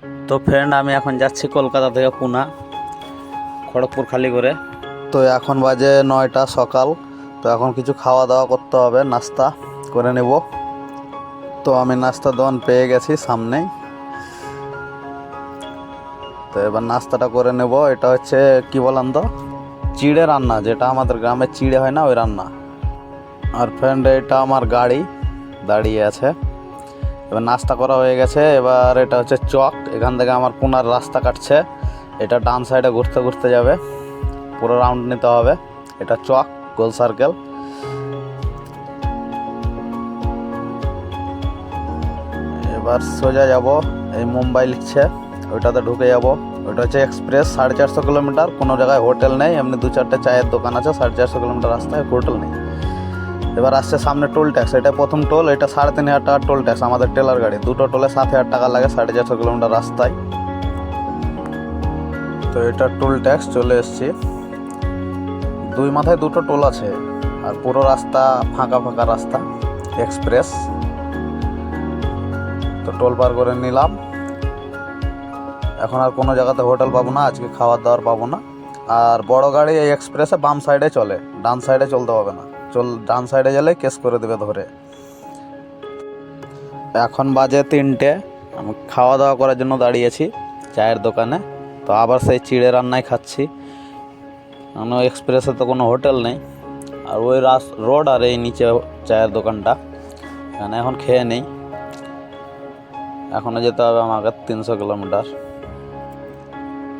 তো ফ্রেন্ড, আমি এখন যাচ্ছি কলকাতা থেকে পুনা, খড়গপুর খালি করে। তো এখন বাজে 9টা সকাল। তো এখন কিছু খাওয়া দাওয়া করতে হবে, নাস্তা করে নেব। তো আমি নাস্তার দোকান পেয়ে গেছি সামনেই। তো এবার নাস্তাটা করে নেব। এটা হচ্ছে কি বললাম তো, চিড়ে রান্না, যেটা আমাদের গ্রামে চিড়ে হয় না, ওই রান্না। আর ফ্রেন্ড, এটা আমার গাড়ি দাঁড়িয়ে আছে। এবার নাস্তা করা হয়ে গেছে। এবার এটা হচ্ছে চক, এখান থেকে আমার পুনার রাস্তা কাটছে। এটা ডান সাইডে ঘুরতে ঘুরতে যাবে, পুরো রাউন্ড নিতে হবে। এটা চক, গোল সার্কেল। এবার সোজা যাব, এই মুম্বাই লিখছে, ওইটাতে ঢুকে যাব। ওইটা হচ্ছে এক্সপ্রেস, 450 কিলোমিটার। কোনো জায়গায় হোটেল নেই, এমনি 2-4টে চায়ের দোকান আছে। 450 কিলোমিটার রাস্তায় হোটেল নেই। এবার আসছে সামনে টোল ট্যাক্স, এটা প্রথম টোল। এটা 3,500 টাকা টোল ট্যাক্স। আমাদের টেলার গাড়ি, দুটো টোলে 7,000 টাকা লাগে 450 কিলোমিটার রাস্তায়। তো এটা টোল ট্যাক্স, চলে এসছি। দুই মাথায় দুটো টোল আছে, আর পুরো রাস্তা ফাঁকা ফাঁকা রাস্তা, এক্সপ্রেস। তো টোল পার করে নিলাম। এখন আর কোনো জায়গাতে হোটেল পাবো না, আজকে খাবার দাবার পাবো না। আর বড় গাড়ি এই এক্সপ্রেসে বাম সাইডে চলে, ডান সাইডে চলতে হবে না। ডান সাইডে গেলে কেস করে দেবে ধরে। এখন বাজে 3টে, আমি খাওয়া দাওয়া করার জন্য দাঁড়িয়েছি চায়ের দোকানে। তো আবার সেই চিড়ে রান্নাই খাচ্ছি, কারণ এক্সপ্রেসে তো কোনো হোটেল নেই। আর ওই রোড আর এই নিচে চায়ের দোকানটা, এখানে এখন খেয়ে নেই। এখনও যেতে হবে আমাকে 300 কিলোমিটার।